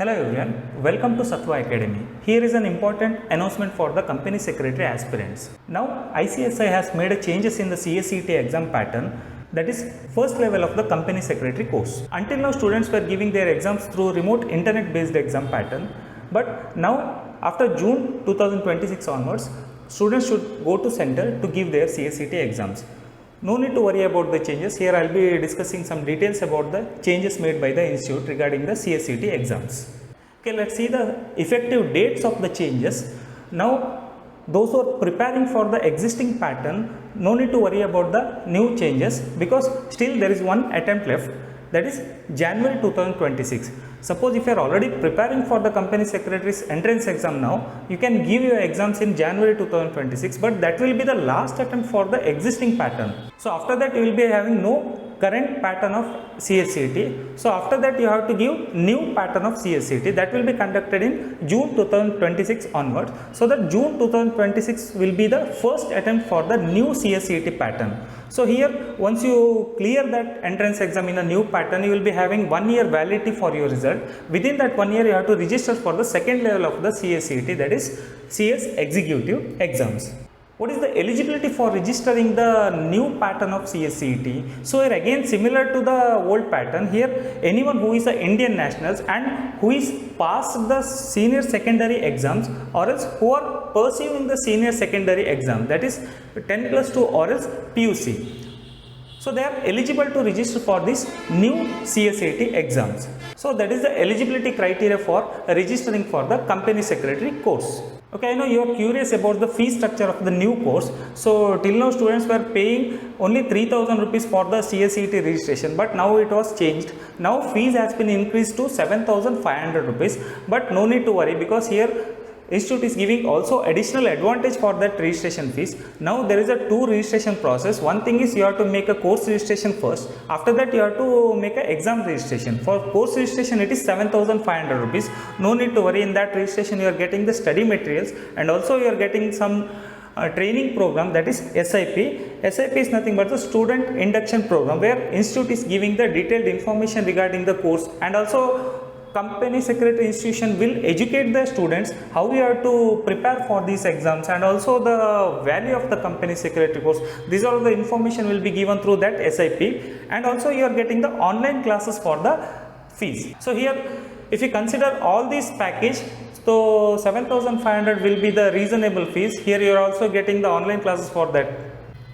Hello everyone, welcome to Satva Academy. Here is an important announcement for the company secretary aspirants. Now ICSI has made a changes in the CSEET exam pattern, that is first level of the company secretary course. Until now students were giving their exams through remote internet based exam pattern, but now after June 2026 onwards, students should go to center to give their CSEET exams. No need to worry about the changes. Here I will be discussing some details about the changes made by the institute regarding the CSEET exams. Okay, let's see the effective dates of the changes. Now, those who are preparing for the existing pattern, no need to worry about the new changes because still there is one attempt left, that is January 2026. Suppose if you are already preparing for the company secretary's entrance exam now, you can give your exams in January 2026, but that will be the last attempt for the existing pattern. So after that you will be having no current pattern of CSEET. So after that you have to give new pattern of CSEET that will be conducted in June 2026 onwards. So that June 2026 will be the first attempt for the new CSEET pattern. So here once you clear that entrance exam in a new pattern, you will be having 1 year validity for your result. Within that 1 year you have to register for the second level of the CSEET, that is CS Executive exams. What is the eligibility for registering the new pattern of CSEET? So here again similar to the old pattern, here anyone who is an Indian nationals and who is passed the senior secondary exams or else who are pursuing the senior secondary exam, that is 10+2 or else PUC. So they are eligible to register for this new CSEET exams. So that is the eligibility criteria for registering for the company secretary course. Okay, I know you are curious about the fee structure of the new course. So till now students were paying only 3000 rupees for the CSEET registration, but now it was changed. Now fees has been increased to 7500 rupees, but no need to worry because here institute is giving also additional advantage for that registration fees. Now there is a two registration process. One thing is you have to make a course registration first. After that you have to make an exam registration. For course registration it is 7500 rupees. No need to worry, in that registration you are getting the study materials and also you are getting some training program, that is SIP. SIP is nothing but the student induction program where institute is giving the detailed information regarding the course, and also company secretary institution will educate the students how you have to prepare for these exams and also the value of the company secretary course. These are the information will be given through that SIP, and also you are getting the online classes for the fees. So here if you consider all these package, so 7500 will be the reasonable fees. Here you are also getting the online classes for that.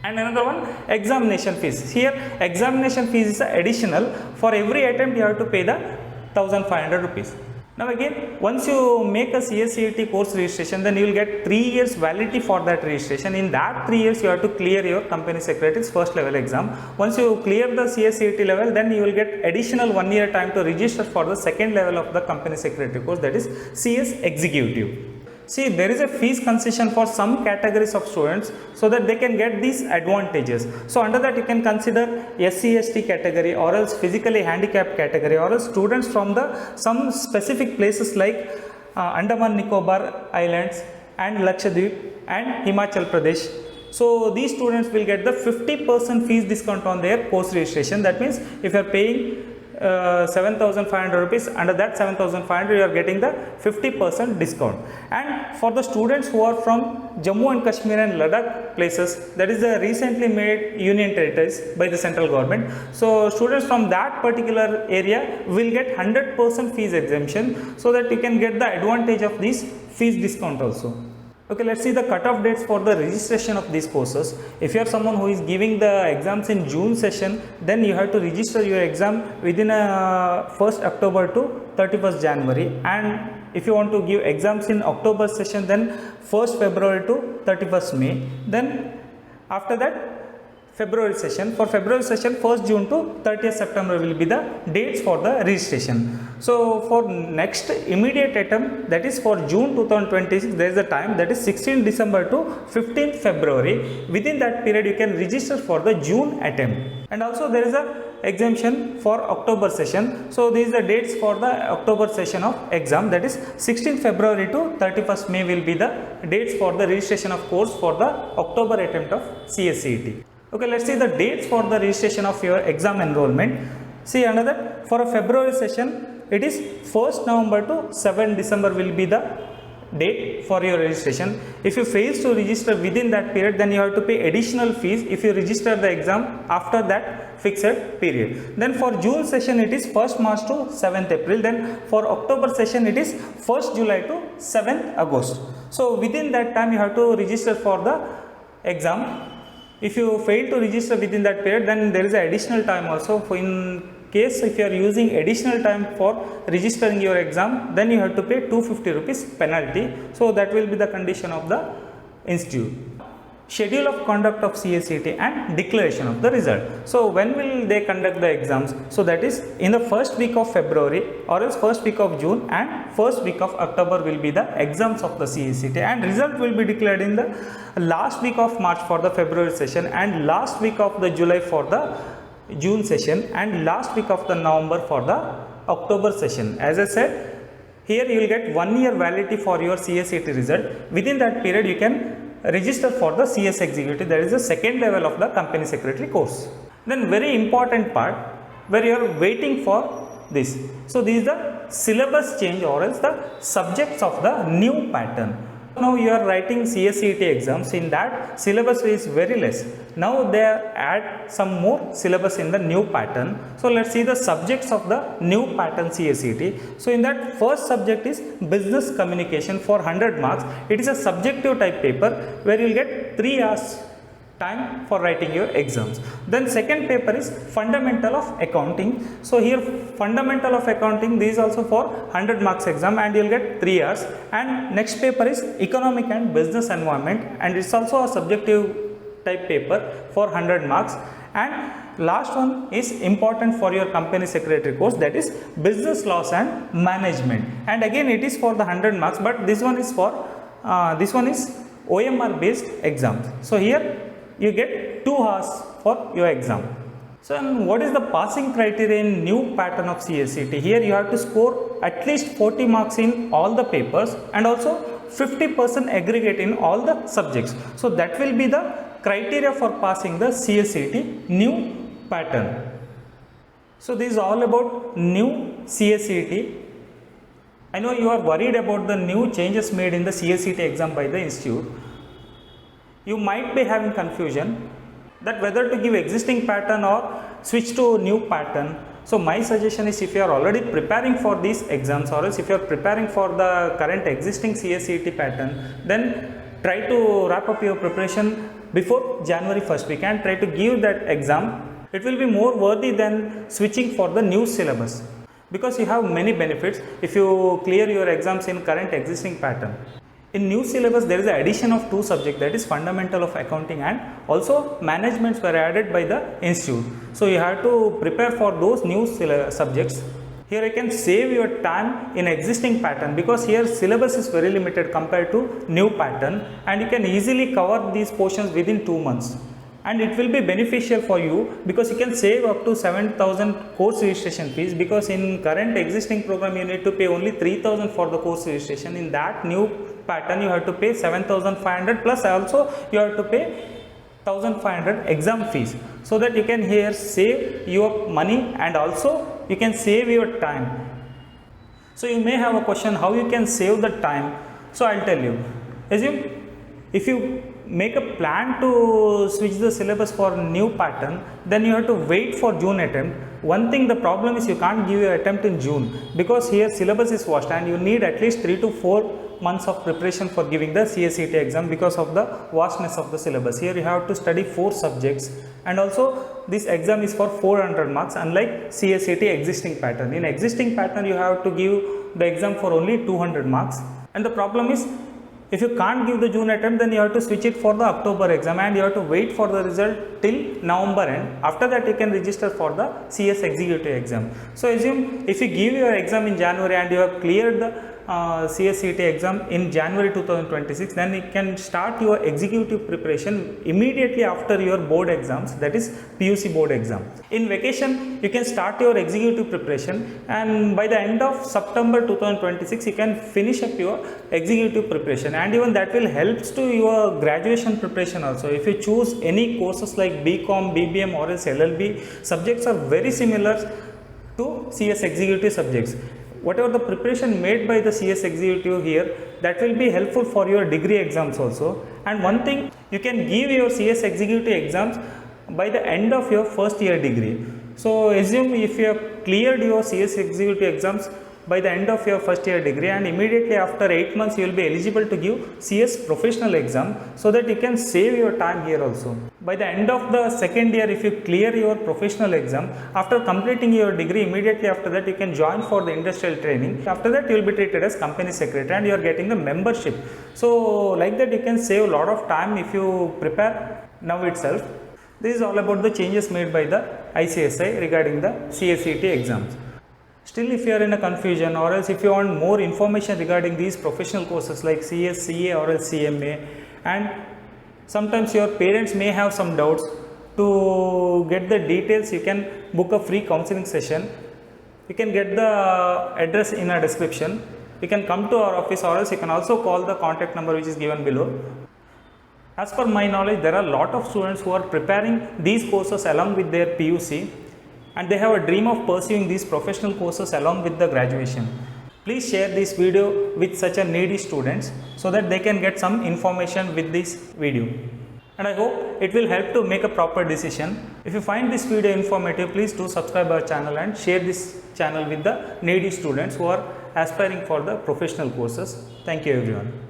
And another one, examination fees. Here examination fees is additional. For every attempt you have to pay the 1500 rupees. Now again, once you make a CSEET course registration, then you will get 3 years validity for that registration. In that 3 years you have to clear your company secretary's first level exam. Once you clear the CSEET level, then you will get additional 1 year time to register for the second level of the company secretary course, that is CS Executive. See, there is a fees concession for some categories of students so that they can get these advantages. So under that you can consider SC/ST category or else physically handicapped category or else students from the some specific places like Andaman Nicobar Islands and Lakshadweep and Himachal Pradesh. So these students will get the 50% fees discount on their course registration. That means if you are paying 7500 rupees, under that 7500 you are getting the 50% discount. And for the students who are from Jammu and Kashmir and Ladakh places, that is the recently made union territories by the central government, so students from that particular area will get 100% fees exemption, so that you can get the advantage of this fees discount also. Okay, let's see the cutoff dates for the registration of these courses. If you are someone who is giving the exams in June session, then you have to register your exam within 1st October to 31st January. And if you want to give exams in October session, then 1st February to 31st May. Then after that February session. For February session, 1st June to 30th September will be the dates for the registration. So for next immediate attempt, that is for June 2026, there is a time, that is 16th December to 15th February. Within that period you can register for the June attempt. And also there is a exemption for October session. So these are the dates for the October session of exam, that is 16th February to 31st May will be the dates for the registration of course for the October attempt of CSEET. Okay, let's see the dates for the registration of your exam enrollment. See another, for a February session, it is 1st November to 7 December will be the date for your registration. If you fail to register within that period, then you have to pay additional fees if you register the exam after that fixed period. Then for June session it is 1st March to 7th April. Then for October session it is 1st July to 7th August. So within that time you have to register for the exam. If you fail to register within that period, then there is an additional time also. For in case if you are using additional time for registering your exam, then you have to pay 250 rupees penalty. So that will be the condition of the institute. Schedule of conduct of CSEET and declaration of the result. So when will they conduct the exams? So that is in the first week of February or else first week of June and first week of October will be the exams of the CSEET, and result will be declared in the last week of March for the February session and last week of the July for the June session and last week of the November for the October session. As I said, here you will get 1 year validity for your CSEET result. Within that period you can register for the CS executive, that is the second level of the company secretary course. Then very important part where you are waiting for this. So this is the syllabus change or else the subjects of the new pattern. Now you are writing CSEET exams, in that syllabus is very less. Now they add some more syllabus in the new pattern. So let's see the subjects of the new pattern CSEET. So in that first subject is business communication for 100 marks. It is a subjective type paper where you will get 3 hours time for writing your exams. Then second paper is fundamental of accounting. So here fundamental of accounting, this is also for 100 marks exam and you will get 3 hours. And next paper is economic and business environment, and it's also a subjective type paper for 100 marks. And last one is important for your company secretary course, that is business laws and management, and again it is for the 100 marks, but this one is for OMR based exams. So here you get 2 hours for your exam. So what is the passing criteria in new pattern of CSEET? Here you have to score at least 40 marks in all the papers and also 50% aggregate in all the subjects. So that will be the criteria for passing the CSEET new pattern. So this is all about new CSEET. I know you are worried about the new changes made in the CSEET exam by the institute. You might be having confusion that whether to give existing pattern or switch to new pattern. So my suggestion is, if you are already preparing for these exams or else if you are preparing for the current existing CSEET pattern, then try to wrap up your preparation before January 1st week and try to give that exam. It will be more worthy than switching for the new syllabus, because you have many benefits if you clear your exams in current existing pattern. In new syllabus there is an addition of 2 subjects, that is fundamental of accounting and also managements were added by the institute. So you have to prepare for those new subjects. Here you can save your time in existing pattern, because here syllabus is very limited compared to new pattern, and you can easily cover these portions within 2 months. And it will be beneficial for you because you can save up to 7,000 course registration fees, because in current existing program you need to pay only 3,000 for the course registration. In that new pattern you have to pay 7,500 plus also you have to pay 1,500 exam fees, so that you can here save your money and also you can save your time. So you may have a question how you can save the time. So I will tell you. Assume if you make a plan to switch the syllabus for new pattern, then you have to wait for June attempt. One thing, the problem is you can't give your attempt in June, because here syllabus is vast and you need at least 3 to 4 months of preparation for giving the CSEET exam because of the vastness of the syllabus. Here you have to study 4 subjects, and also this exam is for 400 marks unlike CSEET existing pattern. In existing pattern you have to give the exam for only 200 marks, and the problem is if you can't give the June attempt, then you have to switch it for the October exam and you have to wait for the result till November end. After that you can register for the CS executive exam. So assume if you give your exam in January and you have cleared the CSEET exam in January 2026, then you can start your executive preparation immediately after your board exams, that is PUC board exam. In vacation you can start your executive preparation, and by the end of September 2026 you can finish up your executive preparation, and even that will help to your graduation preparation also. If you choose any courses like BCom, BBM or else LLB, subjects are very similar to CS executive subjects. Whatever the preparation made by the CS executive here, that will be helpful for your degree exams also. And one thing, you can give your CS executive exams by the end of your first year degree. So assume if you have cleared your CS executive exams by the end of your first year degree, and immediately after 8 months you will be eligible to give CS professional exam, so that you can save your time here also. By the end of the second year, if you clear your professional exam, after completing your degree, immediately after that you can join for the industrial training. After that you will be treated as company secretary and you are getting the membership. So like that you can save a lot of time if you prepare now itself. This is all about the changes made by the ICSI regarding the CSEET exams. Still, if you are in a confusion, or else if you want more information regarding these professional courses like CS, CA or else CMA, and sometimes your parents may have some doubts, to get the details you can book a free counseling session. You can get the address in a description. You can come to our office, or else you can also call the contact number which is given below. As per my knowledge, there are a lot of students who are preparing these courses along with their PUC, and they have a dream of pursuing these professional courses along with the graduation. Please share this video with such a needy students so that they can get some information with this video. And I hope it will help to make a proper decision. If you find this video informative, please do subscribe our channel and share this channel with the needy students who are aspiring for the professional courses. Thank you everyone.